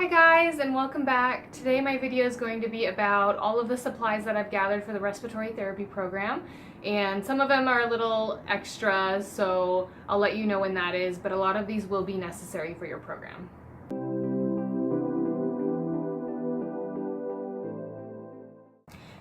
Hi guys, and welcome back. Today my video is going to be about all of the supplies that I've gathered for the respiratory therapy program, and some of them are a little extra, so I'll let you know when that is, but a lot of these will be necessary for your program.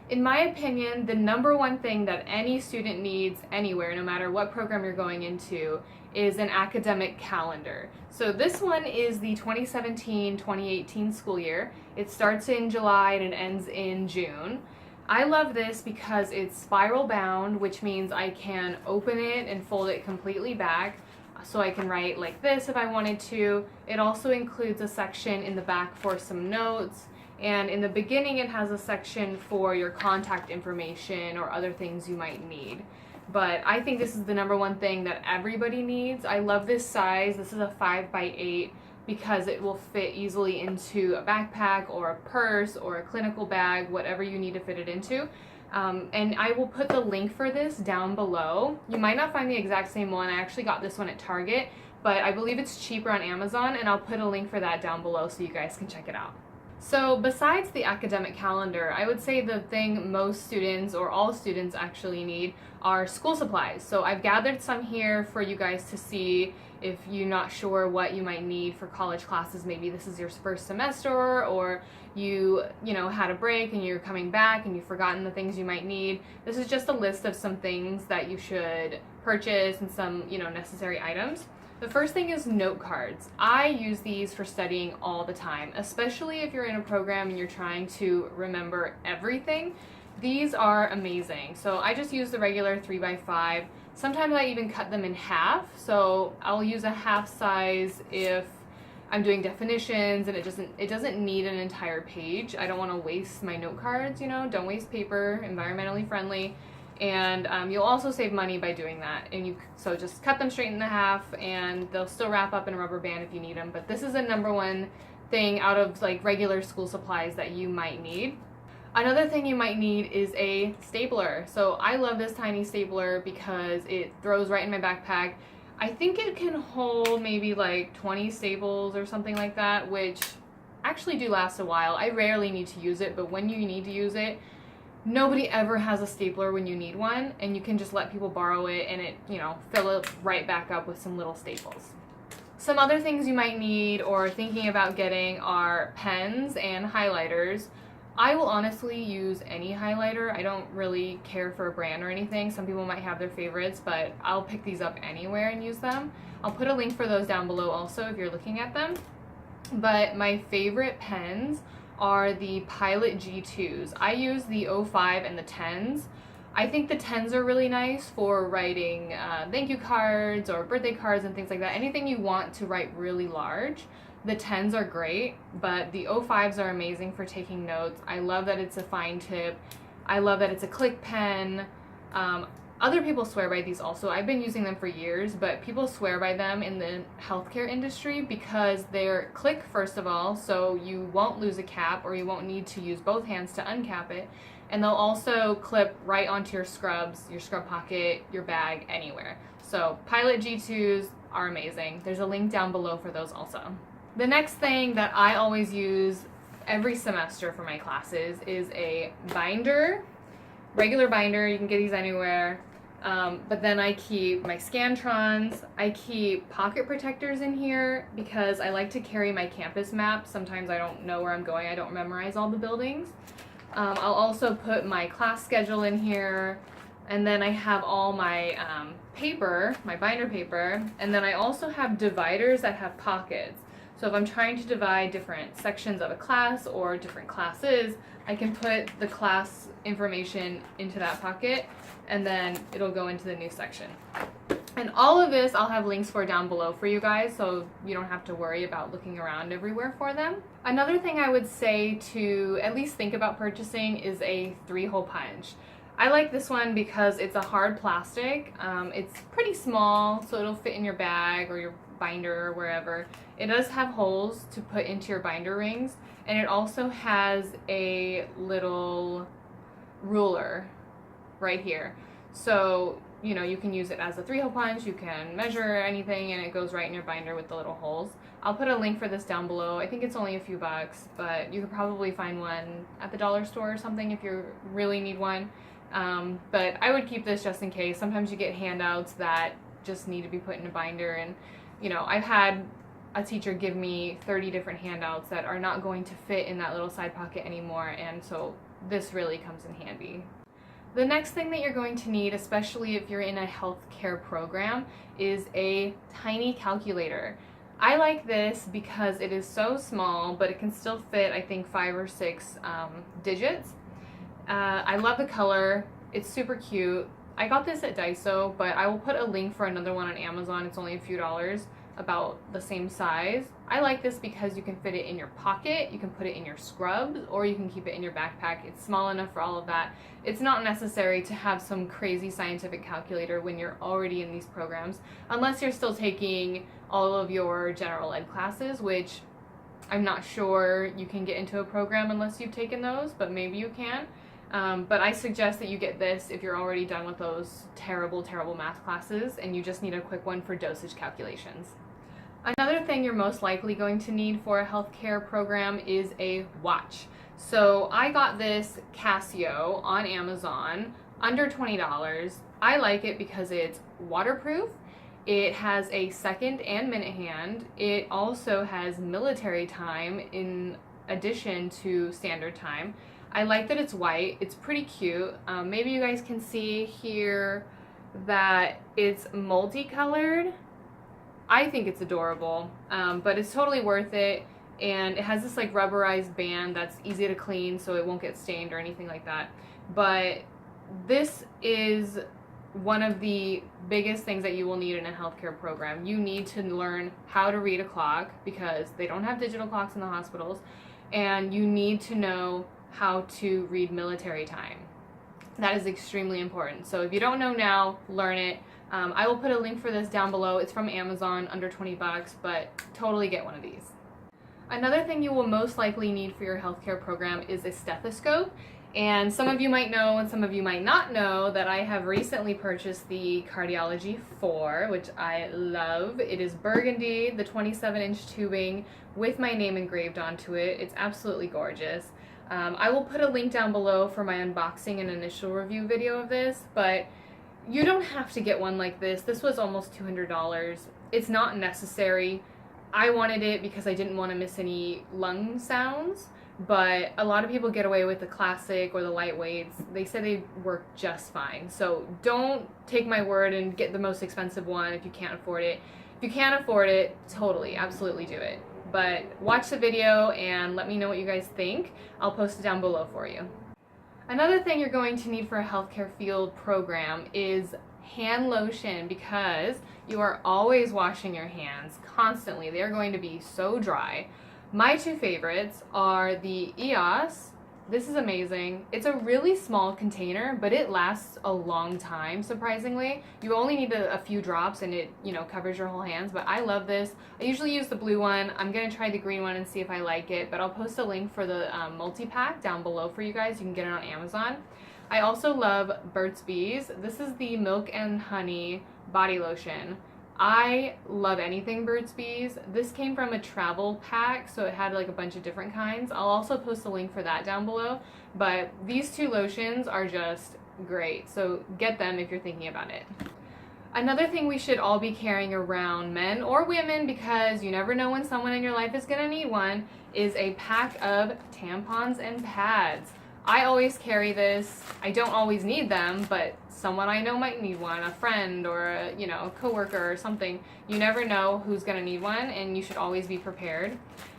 In my opinion, the number one thing that any student needs anywhere, no matter what program you're going into, is an academic calendar. So this one is the 2017-2018 school year. It starts in July and it ends in June. I love this because it's spiral bound, which means I can open it and fold it completely back, so I can write like this if I wanted to. It also includes a section in the back for some notes, and in the beginning it has a section for your contact information or other things you might need. But I think this is the number one thing that everybody needs. I love this size. This is a 5x8 because it will fit easily into a backpack or a purse or a clinical bag, whatever you need to fit it into. And I will put the link for this down below. You might not find the exact same one. I actually got this one at Target, but I believe it's cheaper on Amazon, and I'll put a link for that down below so you guys can check it out. So besides the academic calendar, I would say the thing most students, or all students actually need, are school supplies. So I've gathered some here for you guys to see if you're not sure what you might need for college classes. Maybe this is your first semester, or you had a break and you're coming back and you've forgotten the things you might need. This is just a list of some things that you should purchase and some necessary items. The first thing is note cards. I use these for studying all the time, especially if you're in a program and you're trying to remember everything. These are amazing. So I just use the regular 3x5. Sometimes I even cut them in half. So I'll use a half size if I'm doing definitions and it doesn't need an entire page. I don't want to waste my note cards, don't waste paper, environmentally friendly. And you'll also save money by doing that. So just cut them straight in half, and they'll still wrap up in a rubber band if you need them. But this is the number one thing out of like regular school supplies that you might need. Another thing you might need is a stapler. So I love this tiny stapler because it throws right in my backpack. I think it can hold maybe like 20 staples or something like that, which actually do last a while. I rarely need to use it, but when you need to use it, nobody ever has a stapler when you need one, and you can just let people borrow it and it, fill it right back up with some little staples. Some other things you might need or thinking about getting are pens and highlighters. I will honestly use any highlighter. I don't really care for a brand or anything. Some people might have their favorites, but I'll pick these up anywhere and use them. I'll put a link for those down below also if you're looking at them. But my favorite pens are the Pilot G2s. I use the 05 and the 10s. I think the 10s are really nice for writing thank you cards or birthday cards and things like that. Anything you want to write really large, the 10s are great, but the 05s are amazing for taking notes. I love that it's a fine tip. I love that it's a click pen. Other people swear by these also. I've been using them for years, but people swear by them in the healthcare industry because they're click, first of all, so you won't lose a cap or you won't need to use both hands to uncap it. And they'll also clip right onto your scrubs, your scrub pocket, your bag, anywhere. So Pilot G2s are amazing. There's a link down below for those also. The next thing that I always use every semester for my classes is a binder. Regular binder, you can get these anywhere. But then I keep my Scantrons. I keep pocket protectors in here because I like to carry my campus map. Sometimes I don't know where I'm going. I don't memorize all the buildings. I'll also put my class schedule in here. And then I have all my paper, my binder paper. And then I also have dividers that have pockets. So if I'm trying to divide different sections of a class or different classes, I can put the class information into that pocket, and then it'll go into the new section. And all of this I'll have links for down below for you guys, so you don't have to worry about looking around everywhere for them. Another thing I would say to at least think about purchasing is a 3-hole punch. I like this one because it's a hard plastic. It's pretty small, so it'll fit in your bag or your binder or wherever. It does have holes to put into your binder rings, and it also has a little ruler right here. So you know, you can use it as a 3-hole punch, you can measure anything, and it goes right in your binder with the little holes. I'll put a link for this down below. I think it's only a few bucks, but you could probably find one at the dollar store or something if you really need one. But I would keep this just in case. Sometimes you get handouts that just need to be put in a binder, and you know, I've had a teacher give me 30 different handouts that are not going to fit in that little side pocket anymore, and so this really comes in handy. The next thing that you're going to need, especially if you're in a healthcare program, is a tiny calculator. I like this because it is so small, but it can still fit, I think, 5 or 6 digits. I love the color. It's super cute. I got this at Daiso, but I will put a link for another one on Amazon. It's only a few dollars, about the same size. I like this because you can fit it in your pocket, you can put it in your scrubs, or you can keep it in your backpack. It's small enough for all of that. It's not necessary to have some crazy scientific calculator when you're already in these programs, unless you're still taking all of your general ed classes, which I'm not sure you can get into a program unless you've taken those, but maybe you can. But I suggest that you get this if you're already done with those terrible math classes and you just need a quick one for dosage calculations. Another thing you're most likely going to need for a healthcare program is a watch. So I got this Casio on Amazon, under $20. I like it because it's waterproof. It has a second and minute hand. It also has military time in addition to standard time. I like that it's white. It's pretty cute. Maybe you guys can see here that it's multicolored. I think it's adorable, but it's totally worth it. And it has this like rubberized band that's easy to clean so it won't get stained or anything like that. But this is one of the biggest things that you will need in a healthcare program. You need to learn how to read a clock because they don't have digital clocks in the hospitals, and you need to know how to read military time. That is extremely important. So if you don't know now, learn it. I will put a link for this down below. It's from Amazon, under 20 bucks, but totally get one of these. Another thing you will most likely need for your healthcare program is a stethoscope. And some of you might know and some of you might not know that I have recently purchased the Cardiology 4, which I love. It is burgundy, the 27-inch tubing with my name engraved onto it. It's absolutely gorgeous. I will put a link down below for my unboxing and initial review video of this, but you don't have to get one like this. This was almost $200. It's not necessary. I wanted it because I didn't want to miss any lung sounds, but a lot of people get away with the classic or the lightweights. They say they work just fine. So don't take my word and get the most expensive one if you can't afford it. If you can't afford it, totally, absolutely do it. But watch the video and let me know what you guys think. I'll post it down below for you. Another thing you're going to need for a healthcare field program is hand lotion, because you are always washing your hands constantly. They are going to be so dry. My two favorites are the EOS. This is amazing. It's a really small container, but it lasts a long time, surprisingly. You only need a few drops and it, you know, covers your whole hands, but I love this. I usually use the blue one. I'm gonna try the green one and see if I like it, but I'll post a link for the multi-pack down below for you guys. You can get it on Amazon. I also love Burt's Bees. This is the Milk and Honey body lotion. I love anything Burt's Bees. This came from a travel pack, so it had like a bunch of different kinds. I'll also post a link for that down below, but these two lotions are just great, so get them if you're thinking about it. Another thing we should all be carrying around, men or women, because you never know when someone in your life is gonna need one, is a pack of tampons and pads. I always carry this. I don't always need them, but someone I know might need one, a friend or a, you know, a coworker or something. You never know who's gonna need one, and you should always be prepared.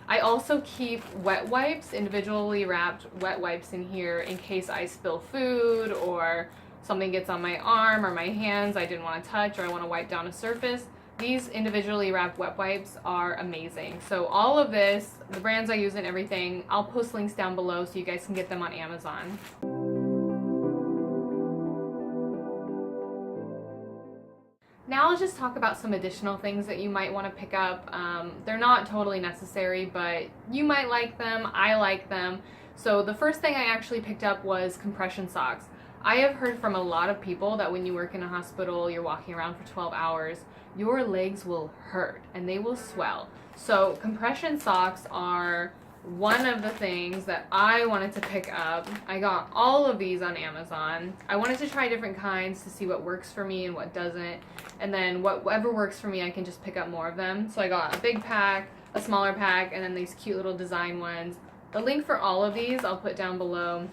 I also keep wet wipes, individually wrapped wet wipes in here in case I spill food or something gets on my arm or my hands I didn't want to touch, or I want to wipe down a surface. These individually wrapped wet wipes are amazing. So all of this, the brands I use and everything, I'll post links down below so you guys can get them on Amazon. Now I'll just talk about some additional things that you might want to pick up. They're not totally necessary, but you might like them. I like them. So the first thing I actually picked up was compression socks. I have heard from a lot of people that when you work in a hospital, you're walking around for 12 hours, your legs will hurt and they will swell. So compression socks are one of the things that I wanted to pick up. I got all of these on Amazon. I wanted to try different kinds to see what works for me and what doesn't. And then whatever works for me, I can just pick up more of them. So I got a big pack, a smaller pack, and then these cute little design ones. The link for all of these I'll put down below.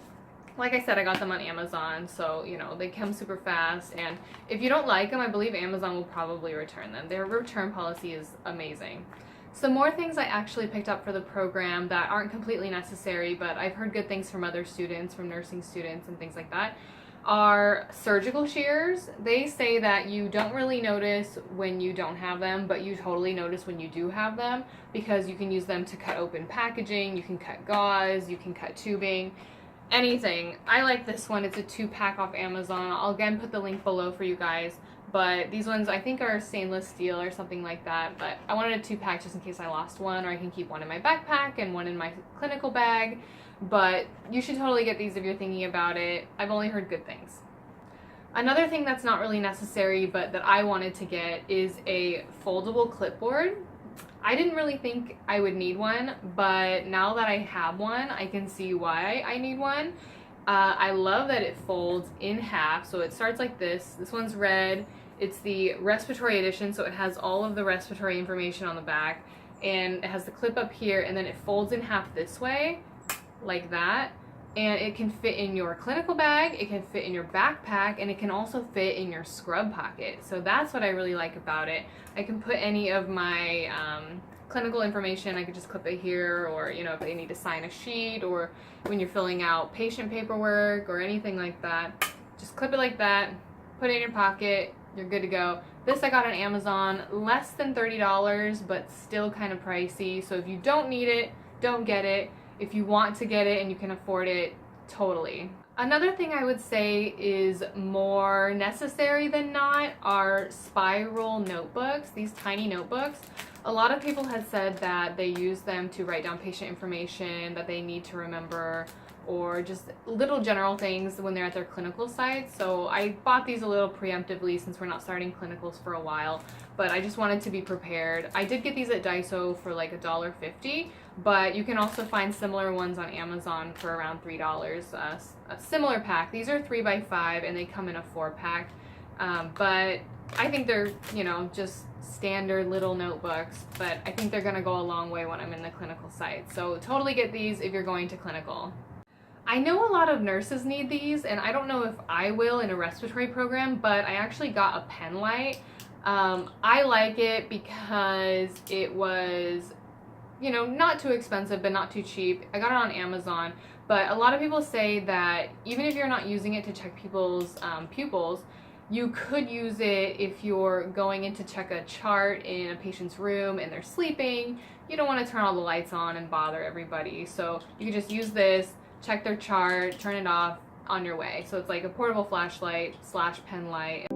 Like I said, I got them on Amazon, so, you know, they come super fast. And if you don't like them, I believe Amazon will probably return them. Their return policy is amazing. Some more things I actually picked up for the program that aren't completely necessary, but I've heard good things from other students, from nursing students and things like that, are surgical shears. They say that you don't really notice when you don't have them, but you totally notice when you do have them, because you can use them to cut open packaging, you can cut gauze, you can cut tubing, anything. I like this one. It's a 2-pack off Amazon. I'll again put the link below for you guys. But these ones I think are stainless steel or something like that. But I wanted a 2-pack just in case I lost one, or I can keep one in my backpack and one in my clinical bag. But you should totally get these if you're thinking about it. I've only heard good things. Another thing that's not really necessary but that I wanted to get is a foldable clipboard. I didn't really think I would need one, but now that I have one, I can see why I need one. I love that it folds in half, so it starts like this. This one's red. It's the respiratory edition, so it has all of the respiratory information on the back, and it has the clip up here, and then it folds in half this way, like that, and it can fit in your clinical bag, it can fit in your backpack, and it can also fit in your scrub pocket. So that's what I really like about it. I can put any of my clinical information, I could just clip it here, or, you know, if they need to sign a sheet, or when you're filling out patient paperwork or anything like that, just clip it like that, put it in your pocket, you're good to go. This I got on Amazon, less than $30, but still kind of pricey. So if you don't need it, don't get it. If you want to get it and you can afford it, totally. Another thing I would say is more necessary than not are spiral notebooks, these tiny notebooks. A lot of people had said that they use them to write down patient information that they need to remember, or just little general things when they're at their clinical sites. So I bought these a little preemptively since we're not starting clinicals for a while, but I just wanted to be prepared. I did get these at Daiso for like $1.50, but you can also find similar ones on Amazon for around $3, a similar pack. These are 3x5 and they come in a 4-pack, but I think they're, you know, just standard little notebooks, but I think they're gonna go a long way when I'm in the clinical site. So totally get these if you're going to clinical. I know a lot of nurses need these, and I don't know if I will in a respiratory program, but I actually got a pen light. I like it because it was, you know, not too expensive, but not too cheap. I got it on Amazon, but a lot of people say that even if you're not using it to check people's pupils, you could use it if you're going in to check a chart in a patient's room and they're sleeping. You don't want to turn all the lights on and bother everybody. So you can just use this, check their chart, turn it off, on your way. So it's like a portable flashlight / pen light.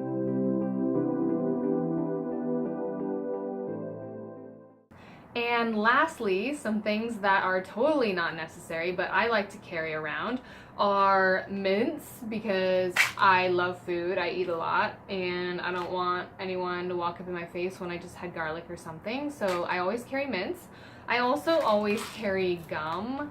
And lastly, some things that are totally not necessary but I like to carry around are mints, because I love food, I eat a lot, and I don't want anyone to walk up in my face when I just had garlic or something, so I always carry mints. I also always carry gum,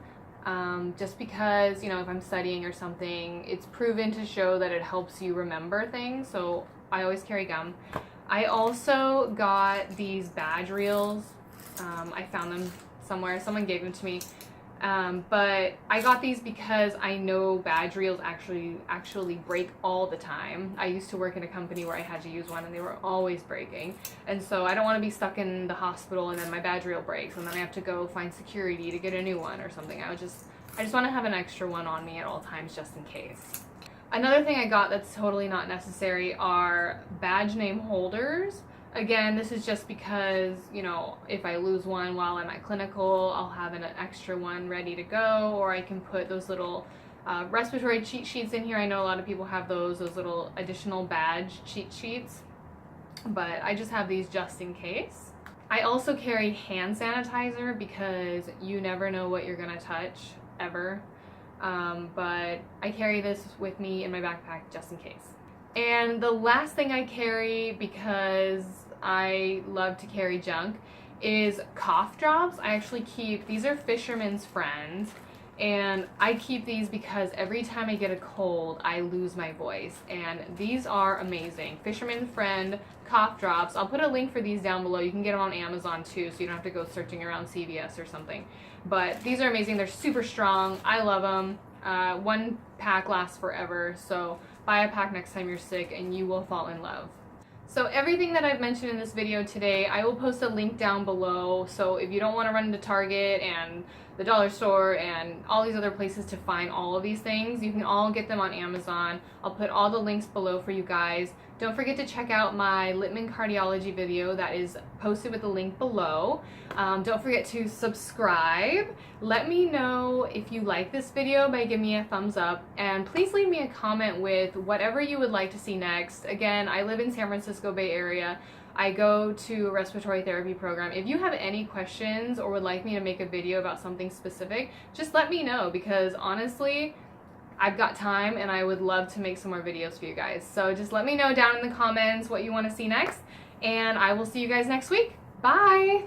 just because, you know, if I'm studying or something, it's proven to show that it helps you remember things, so I always carry gum. I also got these badge reels. I found them somewhere, someone gave them to me, but I got these because I know badge reels actually break all the time. I used to work in a company where I had to use one and they were always breaking, and so I don't want to be stuck in the hospital and then my badge reel breaks and then I have to go find security to get a new one or something. I just want to have an extra one on me at all times just in case. Another thing I got that's totally not necessary are badge name holders. Again, this is just because, you know, if I lose one while I'm at clinical, I'll have an extra one ready to go, or I can put those little respiratory cheat sheets in here. I know a lot of people have those little additional badge cheat sheets, but I just have these just in case. I also carry hand sanitizer because you never know what you're gonna touch, ever. but I carry this with me in my backpack just in case. And the last thing I carry, because I love to carry junk, is cough drops. I actually keep, these are Fisherman's Friend, and I keep these because every time I get a cold, I lose my voice, and these are amazing. Fisherman's Friend cough drops. I'll put a link for these down below. You can get them on Amazon too, so you don't have to go searching around CVS or something. But these are amazing. They're super strong. I love them. One pack lasts forever, so buy a pack next time you're sick and you will fall in love. So everything that I've mentioned in this video today, I will post a link down below, so if you don't want to run into Target and the dollar store and all these other places to find all of these things, you can all get them on Amazon. I'll put all the links below for you guys. Don't forget to check out my Littmann Cardiology video that is posted with the link below. Don't forget to subscribe. Let me know if you like this video by giving me a thumbs up, and please leave me a comment with whatever you would like to see next. Again, I live in San Francisco Bay Area. I go to a respiratory therapy program. If you have any questions or would like me to make a video about something specific, just let me know, because honestly, I've got time and I would love to make some more videos for you guys. So just let me know down in the comments what you want to see next, and I will see you guys next week. Bye!